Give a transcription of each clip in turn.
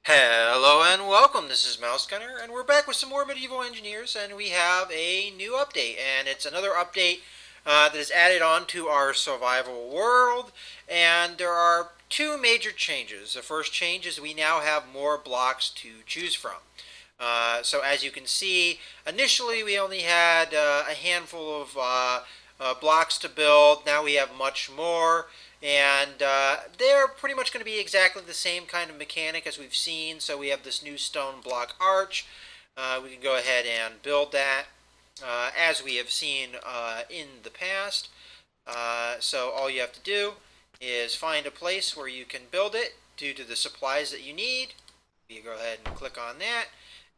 Hello and welcome. This is Mouse Gunner, and we're back with some more Medieval Engineers, and we have a new update, and it's another update that is added on to our survival world, and there are two major changes. The first change is we now have more blocks to choose from. So as you can see, initially we only had a handful of blocks to build. Now we have much more, and they're pretty much going to be exactly the same kind of mechanic as we've seen. So we have this new stone block arch. We can go ahead and build that as we have seen in the past. So all you have to do is find a place where you can build it due to the supplies that you need. You go ahead and click on that,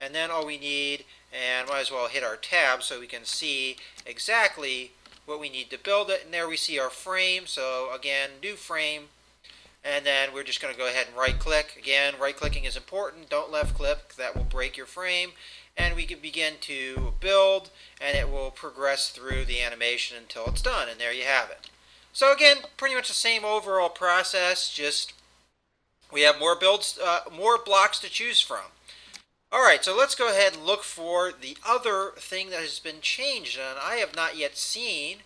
and then all we need, and might as well hit our tab so we can see exactly what we need to build it. And there we see our frame. So again, new frame, and then we're just going to go ahead and right click. Again, right clicking is important. Don't left click, that will break your frame. And we can begin to build, and it will progress through the animation until it's done, and there you have it. So again, pretty much the same overall process, just we have more builds, more blocks to choose from. Alright, so let's go ahead and look for the other thing that has been changed, and I have not yet seen,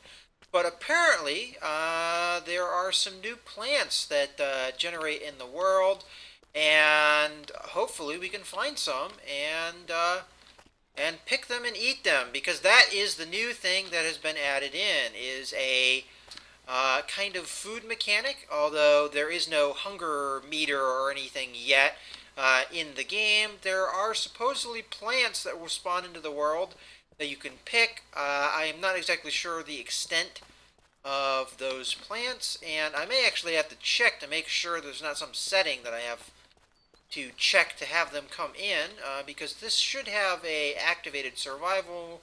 but apparently there are some new plants that generate in the world, and hopefully we can find some and pick them and eat them, because that is the new thing that has been added in, is a kind of food mechanic, although there is no hunger meter or anything yet. In the game, there are supposedly plants that will spawn into the world that you can pick. I am not exactly sure the extent of those plants, and I may actually have to check to make sure there's not some setting that I have to check to have them come in, because this should have a activated survival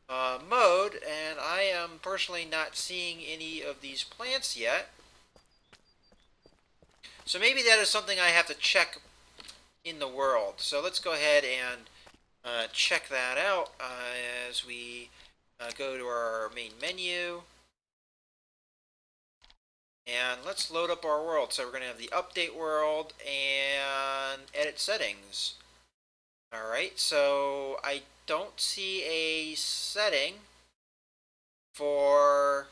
mode, and I am personally not seeing any of these plants yet. So maybe that is something I have to check in the world. So let's go ahead and check that out as we go to our main menu. And let's load up our world. So we're going to have the update world and edit settings. Alright, so I don't see a setting for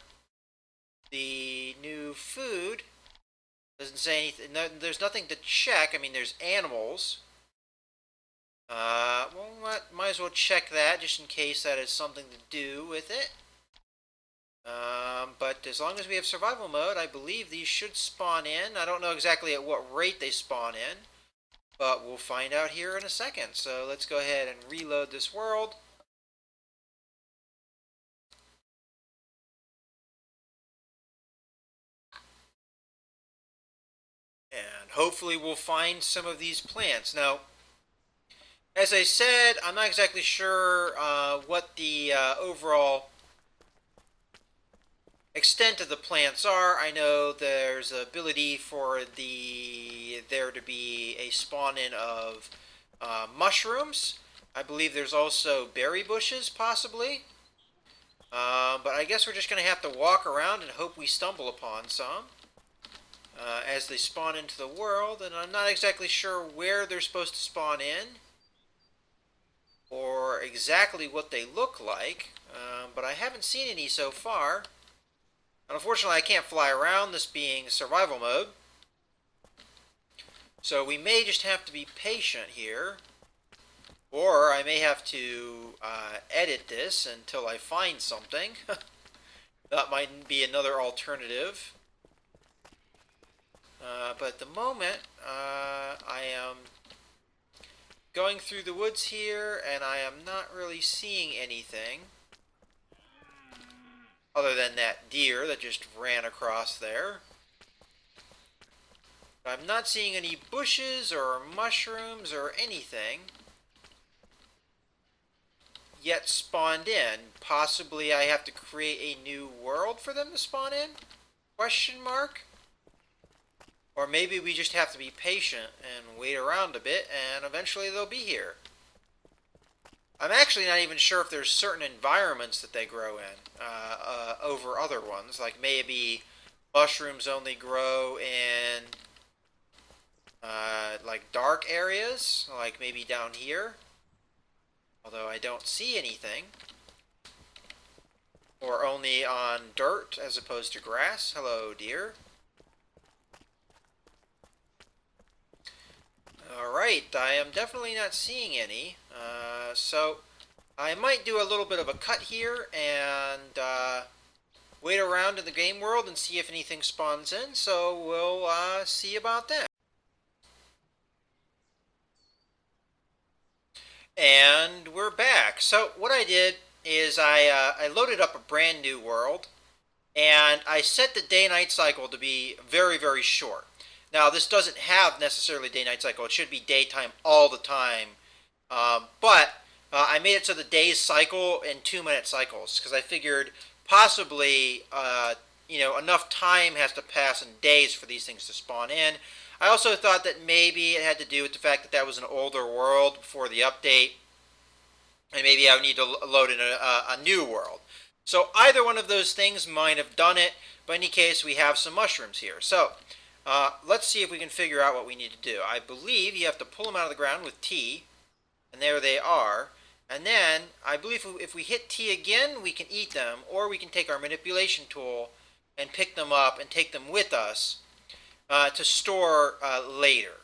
the new food. Doesn't say anything. No, there's nothing to check. I mean, there's animals. Well, might as well check that just in case that has something to do with it. But as long as we have survival mode, I believe these should spawn in. I don't know exactly at what rate they spawn in, but we'll find out here in a second. So let's go ahead and reload this world. And hopefully we'll find some of these plants. Now, as I said, I'm not exactly sure what the overall extent of the plants are. I know there's the ability for there to be a spawn-in of mushrooms. I believe there's also berry bushes, possibly. But I guess we're just going to have to walk around and hope we stumble upon some as they spawn into the world. And I'm not exactly sure where they're supposed to spawn in or exactly what they look like. But I haven't seen any so far. Unfortunately, I can't fly around, this being survival mode. So we may just have to be patient here. Or I may have to edit this until I find something. That might be another alternative. But at the moment, I am going through the woods here, and I am not really seeing anything other than that deer that just ran across there. But I'm not seeing any bushes or mushrooms or anything yet spawned in. Possibly I have to create a new world for them to spawn in? Question mark? Or maybe we just have to be patient and wait around a bit, and eventually they'll be here. I'm actually not even sure if there's certain environments that they grow in over other ones. Like maybe mushrooms only grow in like dark areas, like maybe down here. Although I don't see anything. Or only on dirt as opposed to grass. Hello, deer. Alright, I am definitely not seeing any. So I might do a little bit of a cut here and wait around in the game world and see if anything spawns in. So we'll see about that. And we're back. So what I did is I loaded up a brand new world, and I set the day-night cycle to be very, very short. Now, this doesn't have necessarily day-night cycle. It should be daytime all the time. But I made it so the days cycle in 2-minute cycles because I figured possibly, enough time has to pass in days for these things to spawn in. I also thought that maybe it had to do with the fact that that was an older world before the update, and maybe I would need to load in a new world. So either one of those things might have done it, but in any case, we have some mushrooms here. So let's see if we can figure out what we need to do. I believe you have to pull them out of the ground with T, and there they are. And then I believe if we hit T again, we can eat them, or we can take our manipulation tool and pick them up and take them with us to store later.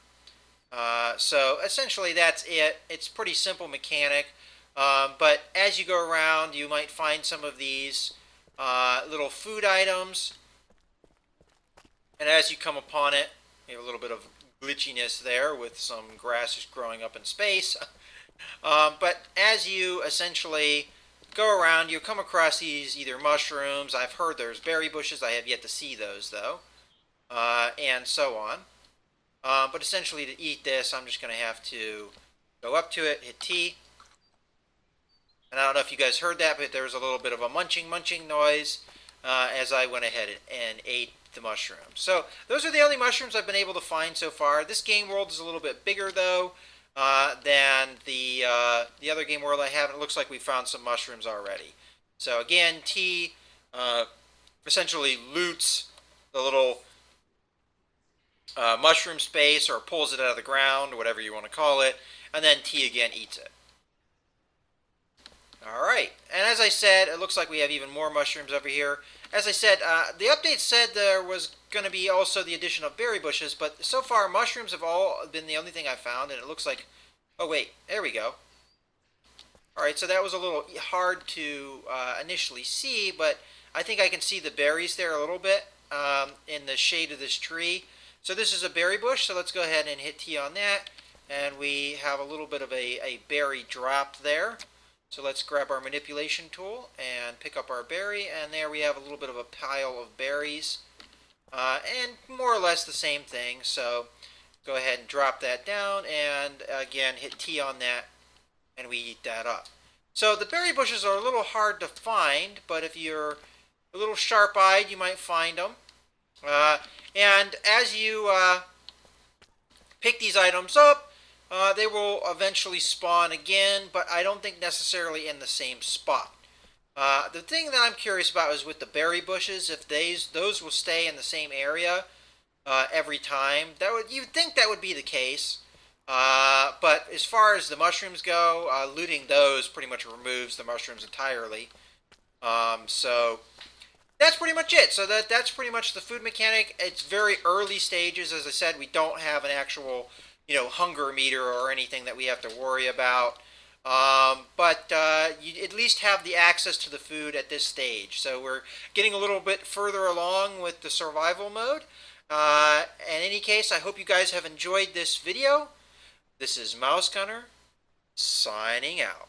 So essentially that's it. It's a pretty simple mechanic. But as you go around, you might find some of these little food items. And as you come upon it, you have a little bit of glitchiness there with some grass just growing up in space. But as you essentially go around, you come across these either mushrooms. I've heard there's berry bushes. I have yet to see those, though. And so on. But essentially to eat this, I'm just going to have to go up to it, hit T. And I don't know if you guys heard that, but there was a little bit of a munching noise as I went ahead and ate the mushrooms. So those are the only mushrooms I've been able to find so far. This game world is a little bit bigger, though, than the other game world I have. And it looks like we found some mushrooms already. So again, T essentially loots the little mushroom space, or pulls it out of the ground, whatever you want to call it, and then T again eats it. Alright, and as I said, it looks like we have even more mushrooms over here. As I said, the update said there was going to be also the addition of berry bushes, but so far mushrooms have all been the only thing I've found, and it looks like... Oh wait, there we go. Alright, so that was a little hard to initially see, but I think I can see the berries there a little bit in the shade of this tree. So this is a berry bush, so let's go ahead and hit T on that, and we have a little bit of a berry drop there. So let's grab our manipulation tool and pick up our berry, and there we have a little bit of a pile of berries, and more or less the same thing. So go ahead and drop that down, and again hit T on that, and we eat that up. So the berry bushes are a little hard to find, but if you're a little sharp-eyed, you might find them. And as you pick these items up, they will eventually spawn again, but I don't think necessarily in the same spot. The thing that I'm curious about is with the berry bushes, if those will stay in the same area every time. You'd think that would be the case. But as far as the mushrooms go, looting those pretty much removes the mushrooms entirely. So that's pretty much it. So that's pretty much the food mechanic. It's very early stages. As I said, we don't have an actual, hunger meter or anything that we have to worry about. But you at least have the access to the food at this stage. So we're getting a little bit further along with the survival mode. In any case, I hope you guys have enjoyed this video. This is Mouse Gunner, signing out.